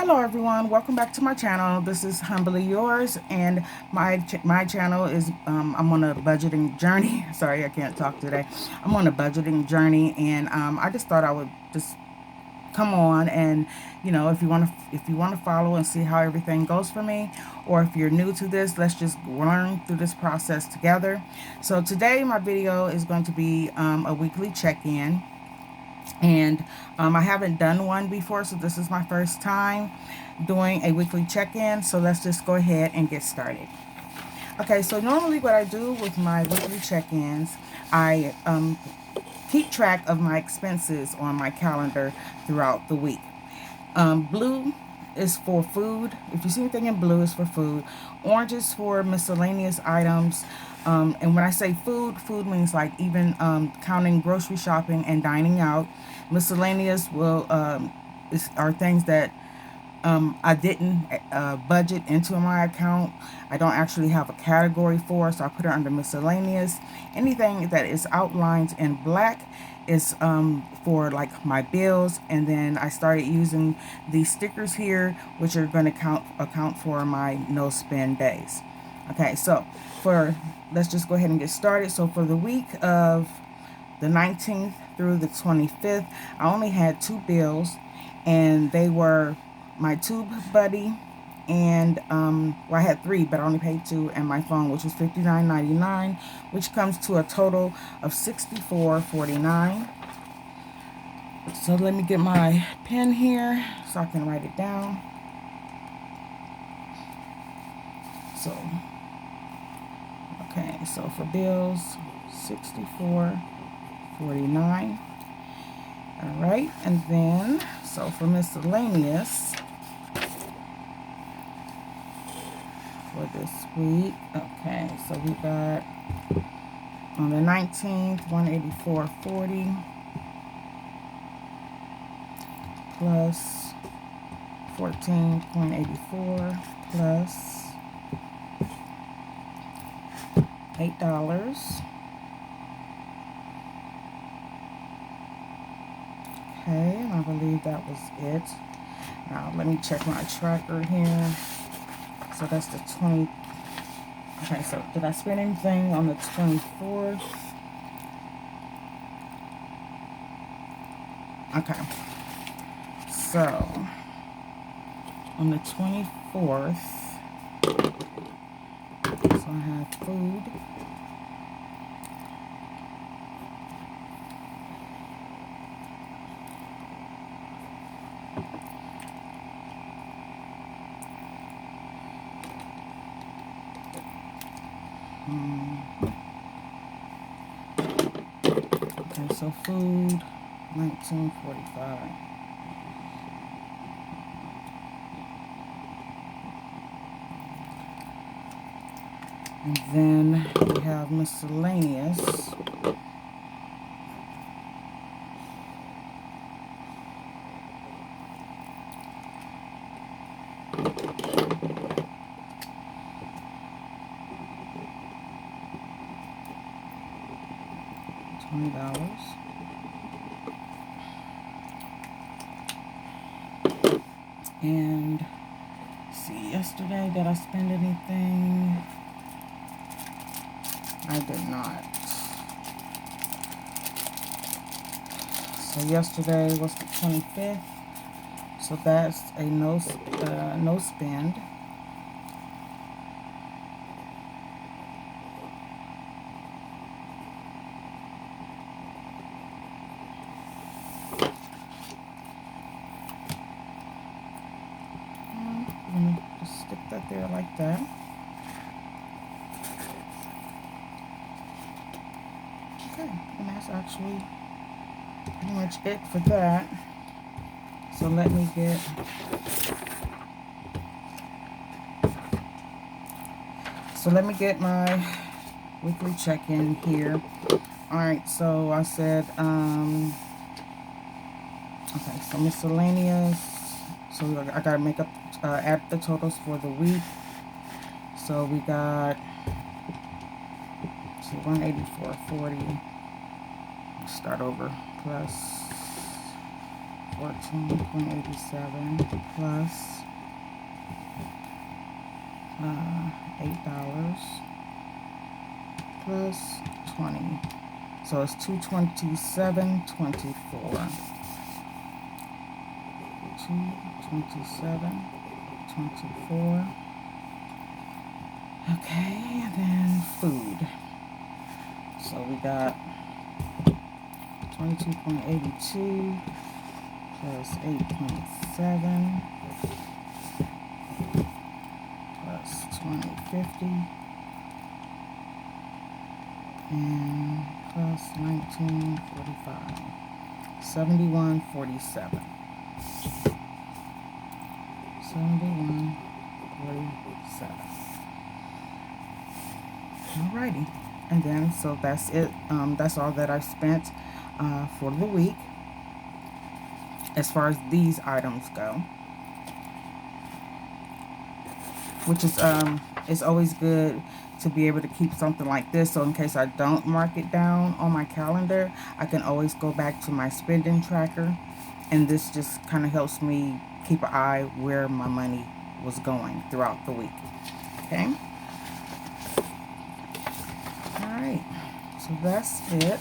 Hello everyone, welcome back to my channel. This is Humbly Yours, and my channel is I'm on a budgeting journey. Sorry, I can't talk today. I'm on a budgeting journey, and I just thought I would just come on and, if you want to follow and see how everything goes for me, or if you're new to this, let's just learn through this process together. So today my video is going to be a weekly check-in, and I haven't done one before, so this is my first time doing a weekly check-in. So let's just go ahead and get started. Okay, so normally what I do with my weekly check-ins, I keep track of my expenses on my calendar throughout the week. Blue is for food. If you see anything in blue, is for food. Orange is for miscellaneous items. And when I say food, food means like even counting grocery shopping and dining out. Miscellaneous are things that I didn't budget into my account. I don't actually have a category for, so I put it under miscellaneous. Anything that is outlined in black is for like my bills, and then I started using these stickers here, which are going to account for my no spend days. Okay, so let's just go ahead and get started. So for the week of the 19th through the 25th, I only had two bills, and they were my tube buddy, and well, I had three, but I only paid two, and my phone, which was $59.99, which comes to a total of $64.49. So let me get my pen here so I can write it down. So okay, so for bills, $64.49. All right, and then so for miscellaneous for this week, okay, so we got on the 19th, $184.40 plus $14.84 plus $8. Okay, and I believe that was it. Now let me check my tracker here. So that's the 20. Okay, so did I spend anything on the 24th? Okay. So on the 24th, so I have food. Okay, so food, $19.45. And then we have miscellaneous. $20. And see, yesterday, did I spend anything? I did not. So yesterday was the 25th. So that's a no spend. I'm gonna just stick that there like that. Okay, and that's actually pretty much it for that. So let me get my weekly check-in here. All right, so I said okay, so miscellaneous. So I gotta make up add the totals for the week. So we got, see, 184.40. Start over, plus 14.87 plus $8 plus 20. So it's 227.24. 227.24. Okay, and then food. So we got 22.82 plus 8.7 plus 20.50 and plus 19.45. 71.47. 71.47. Alrighty. And then, so that's it. That's all that I spent for the week as far as these items go. Which is, it's always good to be able to keep something like this. So in case I don't mark it down on my calendar, I can always go back to my spending tracker. And this just kind of helps me keep an eye where my money was going throughout the week. Okay? Alright. So that's it